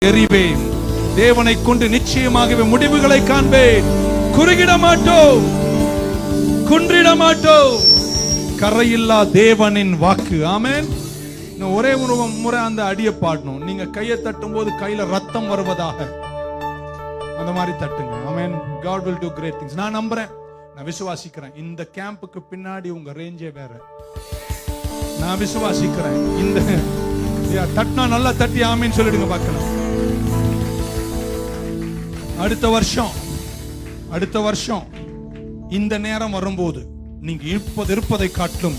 தெரிவேன். தேவனை கொண்டு நிச்சயமாகவே முடிவுகளை காண்பேன். குறுகிட மாட்டோம், குன்றிட மாட்டோம். கரையில்லா தேவனின் வாக்கு. ஆமென். ஒரே ஒரு முறை அந்த அடியை பாடணும். நீங்க கையை தட்டும் போது கையில ரத்தம் வருவதாக அந்த மாதிரி தட்டுங்க. ஆமென். God will do great things. நான் நம்புறேன், நான் விசுவாசிக்கிறேன். இந்த கேம்புக்கு பின்னாடி உங்க ரேஞ்சே வேற. நான் விசுவாசிக்கிறேன். இந்த தட்டினா நல்லா தட்டி ஆமீன் சொல்லிடுங்க பார்க்கலாம். அடுத்த வருஷம் இந்த நேரம் வரும்போது நீங்க இருப்பதை காட்டிலும்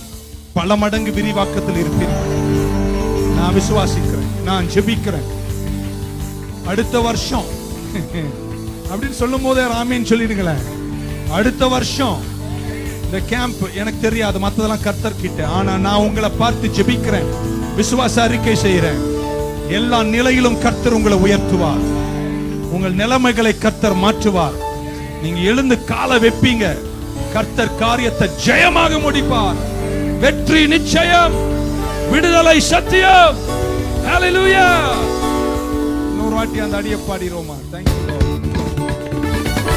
பல மடங்கு விரிவாக்கத்தில் இருப்பீர்கள். நான் விசுவாசிக்கிறேன், நான் ஜெபிக்கிறேன். அடுத்த வருஷம் அப்படின்னு சொல்லும் போதே ஆமீன் சொல்லிடுங்களேன். அடுத்த வருஷம் இந்த கேம்ப் எனக்கு தெரியாது, மற்றதெல்லாம் கர்த்தர் கிட்ட. ஆனா நான் உங்களை பார்த்து ஜெபிக்கிறேன், விசுவாச அறிக்கை செய்கிறேன். எல்லா நிலையிலும் கர்த்தர் உங்களை உயர்த்துவார். உங்கள் நிலைமைகளை கர்த்தர் மாற்றுவார். நீங்க எழுந்து காலை வைப்பீங்க, கர்த்தர் காரியத்தை ஜெயமாக முடிப்பார். வெற்றி நிச்சயம், விடுதலை சத்தியம். ஹல்லேலூயா. இன்னொரு வாட்டி அந்த அடியை பாடிரோமா? Thank you Lord.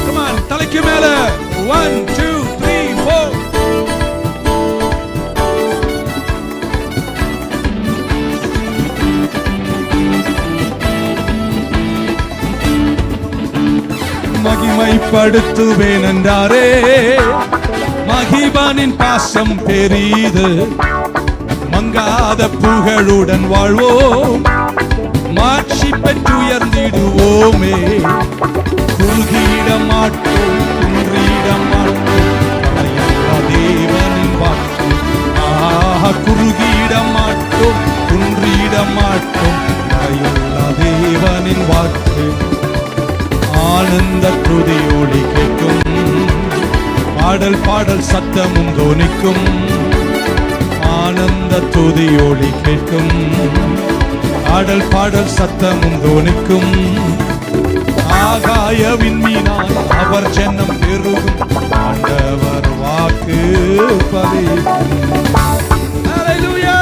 Come on, தலைக்கு மேல 1 2 3 4. மகிமைப்படுத்துவேன் என்றாரே, மகிபானின் பாசம் பெரிது. மங்காத புகழுடன் வாழ்வோம், மாட்சி பெற்று உயர்ந்திடுவோமே. குறுகிட மாட்டோம், குன்றிட மாட்டோம், தேவனின் வாக்கு. குறுகிட மாட்டோம், குன்றிட மாட்டோம், தேவனின் வாக்கு. ஆனந்த துதியோடி கேட்கும், பாடல் சத்தமும் தோனிக்கும். ஆனந்த துதியோடி கேட்கும், பாடல் சத்தமும் தோனிக்கும். ஆகாய விண்மீனாய் அவர் ஜன்னம் பெருகும், ஆண்டவர் வாக்கு பலிக்கும். ஹல்லேலூயா.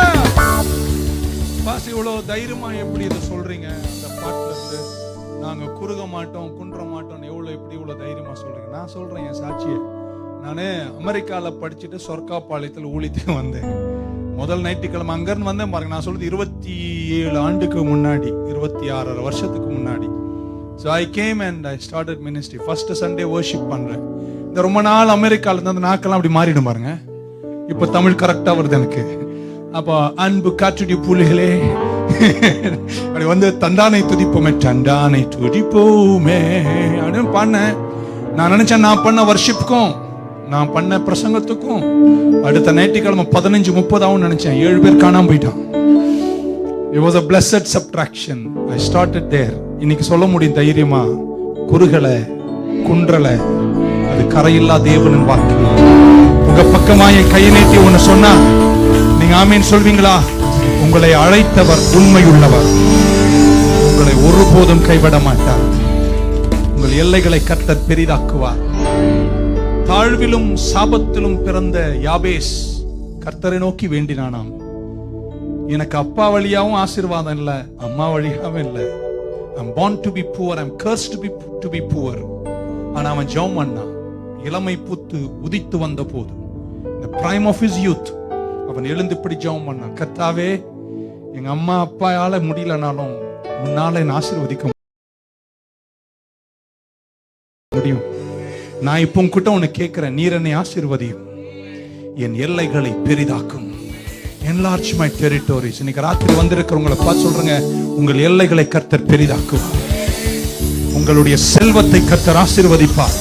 பாஸ் இவ்வளவு தைரியமா எப்படி இதை சொல்றீங்க? அந்த பாட்டுல இருந்து நாங்க குறுக மாட்டோம், குன்ற மாட்டோம், எப்படி இவ்வளவு தைரியமா சொல்றீங்க? நான் சொல்றேன் என் சாட்சியை. நானு அமெரிக்கால படிச்சுட்டு சொர்க்காப்பாளையத்தில் ஊழியத்துக்கு வந்தேன். முதல் ஞாயிற்றுக்கிழமை அங்கிருந்து வந்தேன் பாருங்க. நான் சொல்றது 27 ஆண்டுக்கு முன்னாடி, 26 வருஷத்துக்கு முன்னாடி. So I came and I started ministry. First Sunday worship பண்றேன். இந்த ரொம்ப நாள் அமெரிக்கால இருந்து அந்த நாக்கெல்லாம் அப்படி மாறிடும் பாருங்க. இப்ப தமிழ் கரெக்டா வருது எனக்கு. அப்போ அன்பு காற்றுடி புலிகளே அப்படி வந்து தந்தானை துதிப்போமே, தந்தானை துதிப்போமே அப்படின்னு பண்ணேன். நான் நினைச்சேன் நான் பண்ண வர்ஷிப்புக்கும் நான் பண்ண பிரசங்கத்துக்கும் அடுத்த ஞாயிற்றுக்கிழமை 15:30 ஆகும் நினைச்சேன். 7 பேர் காணாம போயிட்டான். It was a blessed subtraction. I started there. இன்னைக்கு சொல்ல முடியும் தைரியமா, குறுகல குன்றல, அது கரையில்லா தேவனின் வாக்கு. உங்க பக்கமா என் கையை நீட்டி ஒன்னு சொன்னா நீங்க ஆமீன் சொல்வீங்களா? உங்களை அழைத்தவர் உண்மையுள்ளவர், உங்களை ஒருபோதும் கைவிட மாட்டார். உங்கள் எல்லைகளை கர்த்தர் பெரிதாக்குவார். தாழ்விலும் சாபத்திலும் பிறந்த யாபேஸ் கர்த்தரை நோக்கி வேண்டினானாம். எனக்கு அப்பா வழியாவும் ஆசீர்வாதம் இல்ல, அம்மா வழியாவும் இல்ல. I'm born to be poor, I'm cursed to be poor. ஆனா அவன் ஜெபம் பண்ணான். இளமை பூத்து உதித்து வந்த போது, the prime of his youth, அவன் எழுந்து இப்படி ஜெபம் பண்ணான். கர்த்தாவே, எங்க அம்மா அப்பாயால முடியலனாலும் உன்னால என்னை ஆசீர்வதிக்க முடியும். நான் இப்போ உன்கிட்ட உன்னை கேட்கிறேன், நீர் என்னை ஆசீர்வதியும், என் எல்லைகளை பெரிதாக்கும். Enlarge my territories. இன்னைக்கு ராத்திரி வந்திருக்கிறவங்களை பார்த்து சொல்றேங்க, உங்கள் எல்லைகளை கர்த்தர் பெரிதாக்குவார். உங்களுடைய செல்வத்தை கர்த்தர் ஆசீர்வதிப்பார்.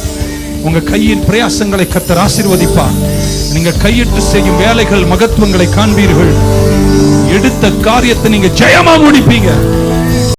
உங்க கையின் பிரயாசங்களை கர்த்தர் ஆசீர்வதிப்பார். நீங்க கையிட்டு செய்யும் வேலைகள் மகத்துவங்களை காண்பீர்கள். எடுத்த காரியத்தை நீங்க ஜெயமா முடிப்பீங்க.